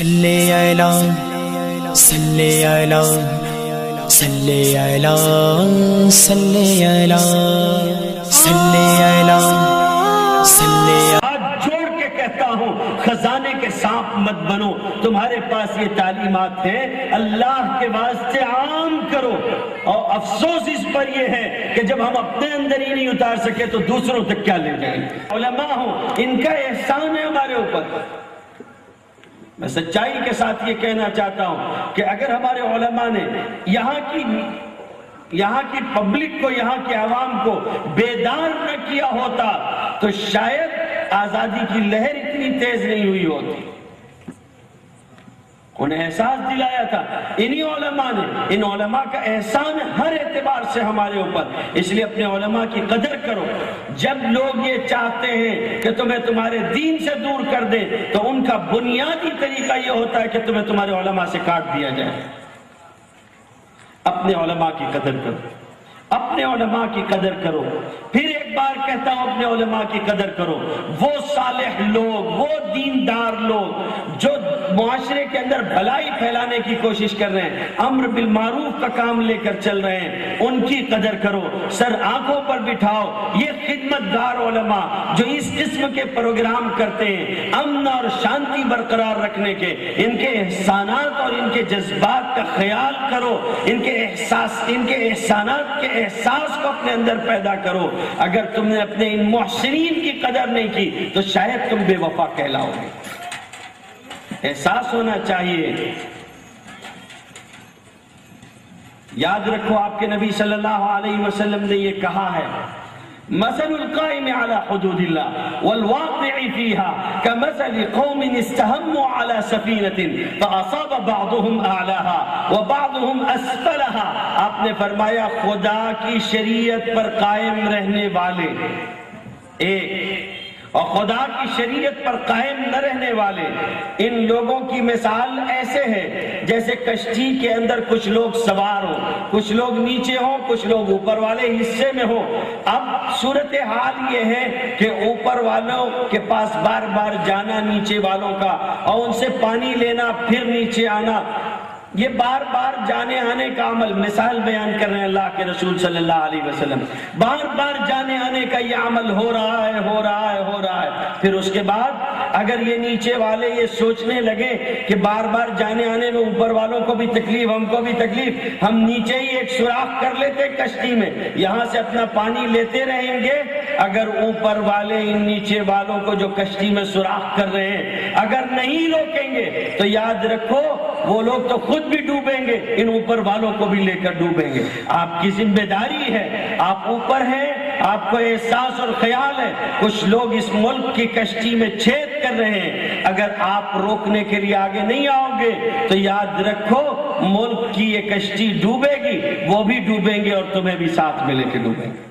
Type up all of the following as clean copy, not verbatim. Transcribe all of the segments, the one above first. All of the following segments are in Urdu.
صلی علی صلی علی صلی علی صلی علی صلی علی صلی علی۔ ہاتھ جوڑ کے کہتا ہوں خزانے کے سانپ مت بنو، تمہارے پاس یہ تعلیمات ہیں، اللہ کے واسطے عام کرو۔ اور افسوس اس پر یہ ہے کہ جب ہم اپنے اندر ہی نہیں اتار سکے تو دوسروں تک کیا لے جائیں۔ علماء ہوں، ان کا احسان ہے ہمارے اوپر۔ میں سچائی کے ساتھ یہ کہنا چاہتا ہوں کہ اگر ہمارے علماء نے یہاں کی پبلک کو، یہاں کے عوام کو بیدار نہ کیا ہوتا تو شاید آزادی کی لہر اتنی تیز نہیں ہوئی ہوتی۔ انہیں احساس دلایا تھا انہی علماء نے۔ ان علماء کا احسان ہر اعتبار سے ہمارے اوپر، اس لیے اپنے علماء کی قدر کرو۔ جب لوگ یہ چاہتے ہیں کہ تمہیں تمہارے دین سے دور کر دیں تو ان کا بنیادی طریقہ یہ ہوتا ہے کہ تمہیں تمہارے علماء سے کاٹ دیا جائے۔ اپنے علماء کی قدر کرو، اپنے علماء کی قدر کرو۔ پھر ایک بار کہتا ہوں اپنے علماء کی قدر کرو۔ وہ صالح لوگ، وہ دیندار لوگ جو معاشرے کے اندر بھلائی پھیلانے کی کوشش کر رہے ہیں، امر بالمعروف کا کام لے کر چل رہے ہیں، ان کی قدر کرو، سر آنکھوں پر بٹھاؤ۔ یہ خدمتگار علماء جو اس قسم کے پروگرام کرتے ہیں امن اور شانتی برقرار رکھنے کے، ان کے احسانات اور ان کے جذبات کا خیال کرو، ان کے احسانات کے احساس کو اپنے اندر پیدا کرو۔ اگر تم نے اپنے ان محسنین کی قدر نہیں کی تو شاید تم بے وفا کہلاؤ گے۔ احساس ہونا چاہیے۔ یاد رکھو آپ کے نبی صلی اللہ علیہ وسلم نے یہ کہا ہے، مثل القائم على حدود الله والواقع فيها كمثل قوم استهموا على سفينة فأصاب بعضهم أعلاها وبعضهم أسفلها۔ آپ نے فرمایا خدا کی شریعت پر قائم رہنے والے ایک اور خدا کی شریعت پر قائم نہ رہنے والے، ان لوگوں کی مثال ایسے ہے جیسے کشتی کے اندر کچھ لوگ سوار ہوں، کچھ لوگ نیچے ہوں، کچھ لوگ اوپر والے حصے میں ہوں۔ اب صورتحال یہ ہے کہ اوپر والوں کے پاس بار بار جانا نیچے والوں کا، اور ان سے پانی لینا پھر نیچے آنا، یہ بار بار جانے آنے کا عمل۔ مثال بیان کر رہے ہیں اللہ کے رسول صلی اللہ علیہ وسلم، بار بار جانے آنے کا یہ عمل ہو رہا ہے، ہو رہا ہے، ہو رہا ہے۔ پھر اس کے بعد اگر یہ نیچے والے یہ سوچنے لگے کہ بار بار جانے آنے میں اوپر والوں کو بھی تکلیف، ہم کو بھی تکلیف، ہم نیچے ہی ایک سوراخ کر لیتے کشتی میں، یہاں سے اپنا پانی لیتے رہیں گے۔ اگر اوپر والے ان نیچے والوں کو جو کشتی میں سوراخ کر رہے ہیں اگر نہیں روکیں گے تو یاد رکھو وہ لوگ تو خود بھی ڈوبیں گے، ان اوپر والوں کو بھی لے کر ڈوبیں گے۔ آپ کی ذمہ داری ہے، آپ اوپر ہیں، آپ کو احساس اور خیال ہے کچھ لوگ اس ملک کی کشتی میں چھید کر رہے ہیں، اگر آپ روکنے کے لیے آگے نہیں آؤ گے تو یاد رکھو ملک کی یہ کشتی ڈوبے گی، وہ بھی ڈوبیں گے اور تمہیں بھی ساتھ میں لے کے ڈوبیں گے۔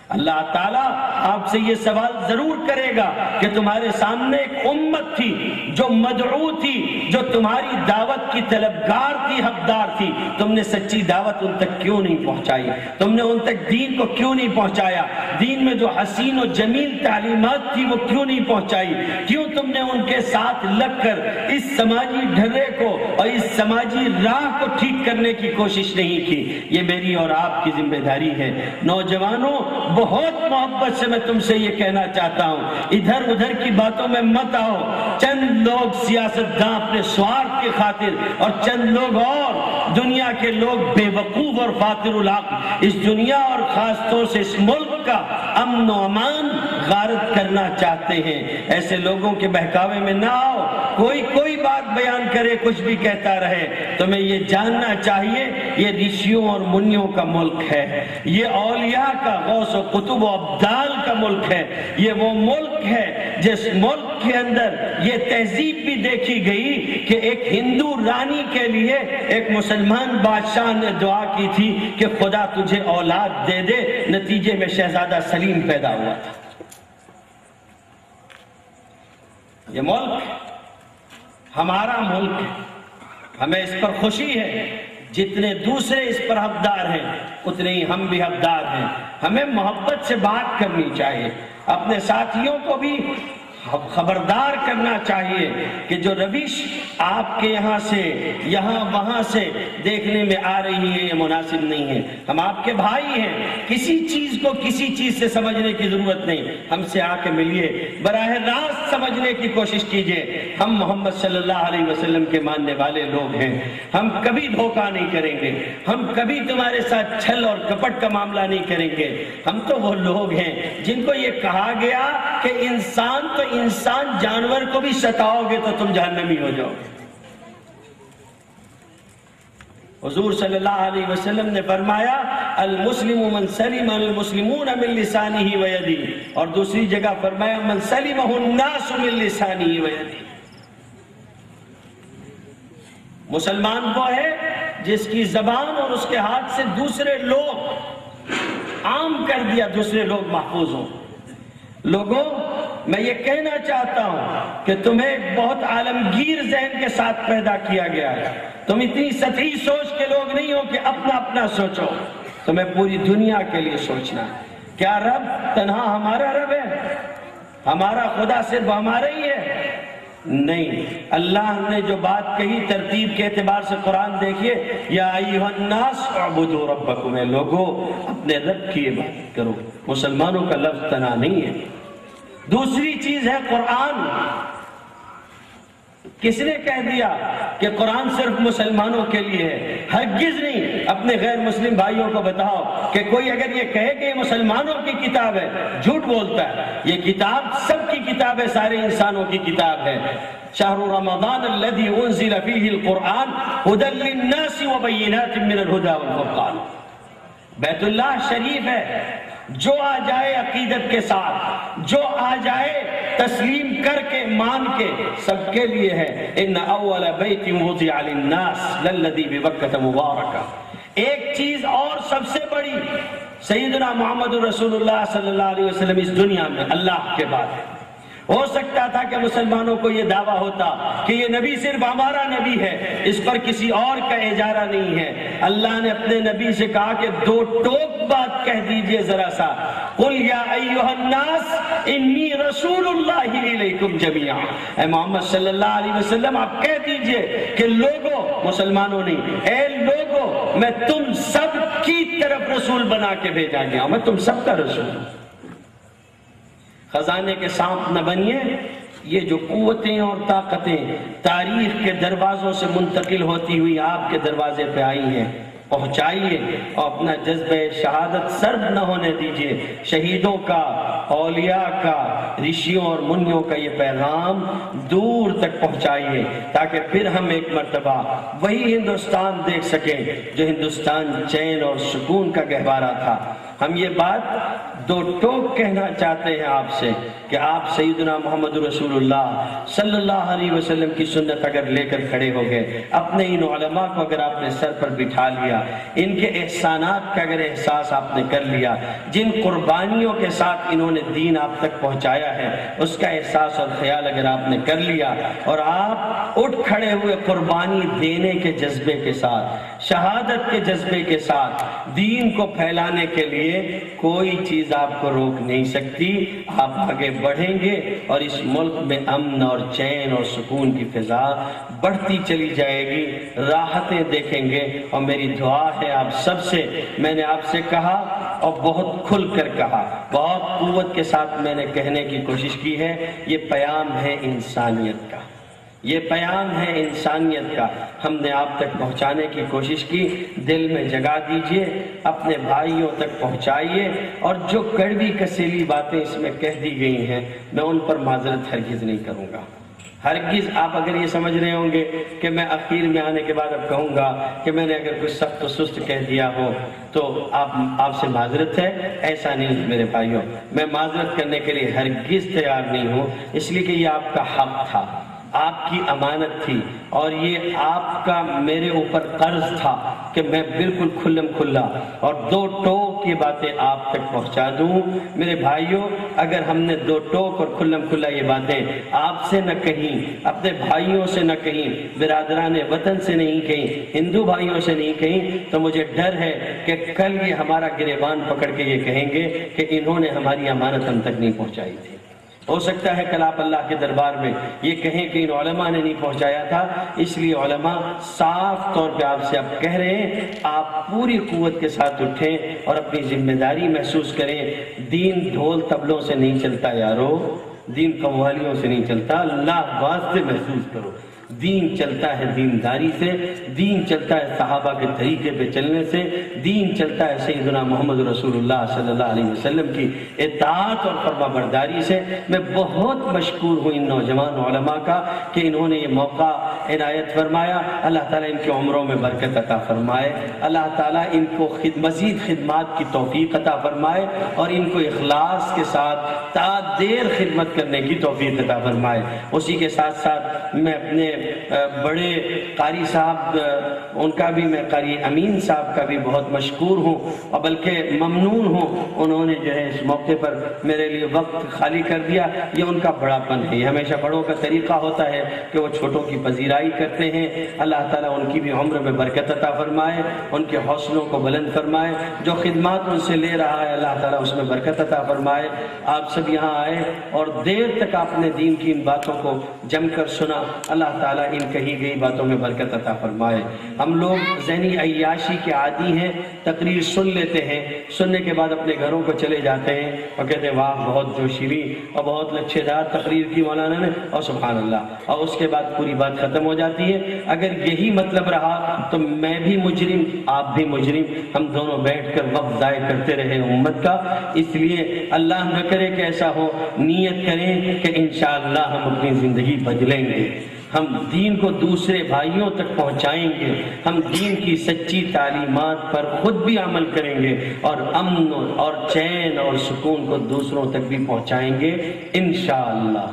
اللہ تعالیٰ آپ سے یہ سوال ضرور کرے گا کہ تمہارے سامنے ایک امت تھی جو مدعو تھی، جو تمہاری دعوت کی طلبگار تھی، حقدار تھی، تم نے سچی دعوت ان تک کیوں نہیں پہنچائی؟ تم نے ان تک دین کو کیوں نہیں پہنچایا؟ دین میں جو حسین و جمیل تعلیمات تھی وہ کیوں نہیں پہنچائی؟ کیوں تم نے ان کے ساتھ لگ کر اس سماجی ڈھرے کو اور اس سماجی راہ کو ٹھیک کرنے کی کوشش نہیں کی؟ یہ میری اور آپ کی ذمہ داری ہے۔ نوجوانوں، بہت محبت سے میں تم سے یہ کہنا چاہتا ہوں، ادھر ادھر کی باتوں میں مت آؤ۔ چند لوگ سیاستداں اپنے سوارتھ کی خاطر اور چند لوگ اور دنیا کے لوگ بے وقوف اور فاتر العقل اس دنیا اور خاص طور سے اس ملک کا امن و امان غارت کرنا چاہتے ہیں۔ ایسے لوگوں کے بہکاوے میں نہ آؤ۔ کوئی بات بیان کرے، کچھ بھی کہتا رہے، تمہیں یہ جاننا چاہیے یہ رشیوں اور منیوں کا ملک ہے، یہ اولیاء کا، غوث و قطب و ابدال کا ملک ہے۔ یہ وہ ملک ہے جس ملک کے اندر یہ تہذیب بھی دیکھی گئی کہ ایک ہندو رانی کے لیے ایک مسلمان بادشاہ نے دعا کی تھی کہ خدا تجھے اولاد دے دے، نتیجے میں شہزادہ سلیم پیدا ہوا تھا۔ یہ ملک ہمارا ملک ہے، ہمیں اس پر خوشی ہے، جتنے دوسرے اس پر حقدار ہیں اتنے ہی ہم بھی حقدار ہیں۔ ہمیں محبت سے بات کرنی چاہیے، اپنے ساتھیوں کو بھی خبردار کرنا چاہیے کہ جو روش آپ کے یہاں سے یہاں وہاں سے دیکھنے میں آ رہی ہے یہ مناسب نہیں ہے. ہم آپ کے بھائی ہیں, کسی چیز کو کسی چیز سے سمجھنے کی ضرورت نہیں. ہم سے آ کے ملیے, براہ راست سمجھنے کی کوشش کیجئے. ہم محمد صلی اللہ علیہ وسلم کے ماننے والے لوگ ہیں. ہم کبھی دھوکہ نہیں کریں گے, ہم کبھی تمہارے ساتھ چھل اور کپٹ کا معاملہ نہیں کریں گے. ہم تو وہ لوگ ہیں جن کو یہ کہا گیا کہ انسان تو انسان, جانور کو بھی ستاؤ گے تو تم جہنمی ہو جاؤ گے. حضور صلی اللہ علیہ وسلم نے فرمایا المسلم من سلم المسلمون من لسانه ویدہ, اور دوسری جگہ فرمایا من سلمہ الناس من لسانه ویدہ. مسلمان وہ ہے جس کی زبان اور اس کے ہاتھ سے دوسرے لوگ عام کر دیا, دوسرے لوگ محفوظ ہوں. لوگوں, میں یہ کہنا چاہتا ہوں کہ تمہیں ایک بہت عالمگیر ذہن کے ساتھ پیدا کیا گیا ہے. تم اتنی سطحی سوچ کے لوگ نہیں ہو کہ اپنا اپنا سوچو, تمہیں پوری دنیا کے لیے سوچنا ہے. کیا رب تنہا ہمارا رب ہے؟ ہمارا خدا صرف ہمارا ہی ہے؟ نہیں. اللہ نے جو بات کہی ترتیب کے اعتبار سے قرآن دیکھیے, یا ایھا الناس اعبدوا ربکم, اے لوگو اپنے رب کی عبادت کرو. مسلمانوں کا لفظ تنہا نہیں ہے. دوسری چیز ہے قرآن. کس نے کہہ دیا کہ قرآن صرف مسلمانوں کے لیے ہے؟ ہرگز نہیں. اپنے غیر مسلم بھائیوں کو بتاؤ کہ کوئی اگر یہ کہے کہ یہ مسلمانوں کی کتاب ہے, جھوٹ بولتا ہے. یہ کتاب سب کی کتاب ہے, سارے انسانوں کی کتاب ہے. شہر رمضان الذی انزل فیہ القرآن ھدی للناس وبینات من الھدی والفرقان. بیت اللہ شریف ہے, جو آ جائے عقیدت کے ساتھ, جو آ جائے تسلیم کر کے مان کے, سب کے لیے ہے. ان اول بیت وضع للناس للذی ببکۃ مبارکہ. ایک چیز اور سب سے بڑی, سیدنا محمد رسول اللہ صلی اللہ علیہ وسلم اس دنیا میں اللہ کے بعد ہے. ہو سکتا تھا کہ مسلمانوں کو یہ دعویٰ ہوتا کہ یہ نبی صرف ہمارا نبی ہے, اس پر کسی اور کا اجارہ نہیں ہے. اللہ نے اپنے نبی سے کہا کہ دو ٹوک بات کہہ دیجئے ذرا سا, قل یا ایھا الناس انی رسول اللہ الیکم جمیعا. اے محمد صلی اللہ علیہ وسلم آپ کہہ دیجئے کہ لوگوں, مسلمانوں نہیں, اے لوگوں میں تم سب کی طرف رسول بنا کے بھیجا گیا ہوں, میں تم سب کا رسول ہوں. خزانے کے سانپ نہ بنیے. یہ جو قوتیں اور طاقتیں تاریخ کے دروازوں سے منتقل ہوتی ہوئی آپ کے دروازے پہ آئی ہیں, پہنچائیے اور اپنا جذبہ شہادت سرد نہ ہونے دیجئے. شہیدوں کا, اولیاء کا, رشیوں اور منیوں کا یہ پیغام دور تک پہنچائیے, تاکہ پھر ہم ایک مرتبہ وہی ہندوستان دیکھ سکیں جو ہندوستان چین اور سکون کا گہوارہ تھا. ہم یہ بات دو ٹوک کہنا چاہتے ہیں آپ سے کہ آپ سیدنا محمد رسول اللہ صلی اللہ علیہ وسلم کی سنت اگر لے کر کھڑے ہو گئے, اپنے ان علماء کو اگر آپ نے سر پر بٹھا لیا, ان کے احسانات کا اگر احساس آپ نے کر لیا, جن قربانیوں کے ساتھ انہوں نے دین آپ تک پہنچایا ہے اس کا احساس اور خیال اگر آپ نے کر لیا, اور آپ اٹھ کھڑے ہوئے قربانی دینے کے جذبے کے ساتھ, شہادت کے جذبے کے ساتھ دین کو پھیلانے کے لیے, کوئی چیز آپ کو روک نہیں سکتی. آپ آگے بڑھیں گے اور اس ملک میں امن اور چین اور سکون کی فضا بڑھتی چلی جائے گی, راحتیں دیکھیں گے. اور میری دعا ہے آپ سب سے, میں نے آپ سے کہا اور بہت کھل کر کہا, بہت قوت کے ساتھ میں نے کہنے کی کوشش کی ہے, یہ پیام ہے انسانیت کا, یہ پیام ہے انسانیت کا. ہم نے آپ تک پہنچانے کی کوشش کی, دل میں جگا دیجئے, اپنے بھائیوں تک پہنچائیے, اور جو کڑوی کسیلی باتیں اس میں کہہ دی گئی ہیں میں ان پر معذرت ہرگز نہیں کروں گا. ہرگز آپ اگر یہ سمجھ رہے ہوں گے کہ میں اخیر میں آنے کے بعد اب کہوں گا کہ میں نے اگر کچھ سخت و سست کہہ دیا ہو تو آپ سے معذرت ہے, ایسا نہیں میرے بھائیوں. میں معذرت کرنے کے لیے ہرگز تیار نہیں ہوں, اس لیے کہ یہ آپ کا حق تھا, آپ کی امانت تھی, اور یہ آپ کا میرے اوپر قرض تھا کہ میں بالکل کھلم کھلا اور دو ٹوک یہ باتیں آپ تک پہنچا دوں. میرے بھائیوں, اگر ہم نے دو ٹوک اور کھلم کھلا یہ باتیں آپ سے نہ کہیں, اپنے بھائیوں سے نہ کہیں, برادران وطن سے نہیں کہیں, ہندو بھائیوں سے نہیں کہیں, تو مجھے ڈر ہے کہ کل یہ ہمارا گریبان پکڑ کے یہ کہیں گے کہ انہوں نے ہماری امانت ہم تک نہیں پہنچائی تھی. ہو سکتا ہے کل آپ اللہ کے دربار میں یہ کہیں کہ ان علماء نے نہیں پہنچایا تھا، اس لیے علماء صاف طور پہ آپ سے اب کہہ رہے ہیں آپ پوری قوت کے ساتھ اٹھیں اور اپنی ذمہ داری محسوس کریں۔ دین ڈھول طبلوں سے نہیں چلتا یارو، دین قوالیوں سے نہیں چلتا، اللہ واسطے محسوس کرو۔ دین چلتا ہے دینداری سے، دین چلتا ہے صحابہ کے طریقے پہ چلنے سے، دین چلتا ہے سیدنا محمد رسول اللہ صلی اللہ علیہ وسلم کی اطاعت اور فرما برداری سے۔ میں بہت مشکور ہوں ان نوجوان علماء کا کہ انہوں نے یہ موقع عنایت فرمایا۔ اللہ تعالیٰ ان کی عمروں میں برکت عطا فرمائے، اللہ تعالیٰ ان کو مزید خدمات کی توفیق عطا فرمائے اور ان کو اخلاص کے ساتھ تا دیر خدمت کرنے کی توفیق عطا فرمائے۔ اسی کے ساتھ ساتھ میں اپنے بڑے قاری صاحب ان کا بھی، میں قاری امین صاحب کا بھی بہت مشکور ہوں اور بلکہ ممنون ہوں، انہوں نے جو ہے اس موقع پر میرے لیے وقت خالی کر دیا۔ یہ ان کا بڑا پن ہے، یہ ہمیشہ بڑوں کا طریقہ ہوتا ہے کہ وہ چھوٹوں کی پذیرائی کرتے ہیں۔ اللہ تعالیٰ ان کی بھی عمر میں برکت عطا فرمائے، ان کے حوصلوں کو بلند فرمائے، جو خدمات ان سے لے رہا ہے اللہ تعالیٰ اس میں برکت عطا فرمائے۔ آپ سب یہاں آئے اور دیر تک آپ نے دین کی ان باتوں کو جم کر سنا، اللہ تعالیٰ ان کہی گئی باتوں میں برکت عطا فرمائے۔ ہم لوگ ذہنی عیاشی کے عادی ہیں، تقریر سن لیتے ہیں، سننے کے بعد اپنے گھروں کو چلے جاتے ہیں اور کہتے ہیں واہ بہت جوشیلی اور بہت لچھے دار تقریر کی مولانا نے، اور سبحان اللہ، اور اس کے بعد پوری بات ختم ہو جاتی ہے۔ اگر یہی مطلب رہا تو میں بھی مجرم، آپ بھی مجرم، ہم دونوں بیٹھ کر وقت ضائع کرتے رہے امت کا۔ اس لیے اللہ نہ کرے کہ ایسا ہو، نیت کریں کہ انشاءاللہ ہم اپنی زندگی بدلیں گے، ہم دین کو دوسرے بھائیوں تک پہنچائیں گے، ہم دین کی سچی تعلیمات پر خود بھی عمل کریں گے اور امن اور چین اور سکون کو دوسروں تک بھی پہنچائیں گے انشاءاللہ۔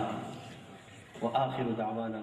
وآخر دعوانا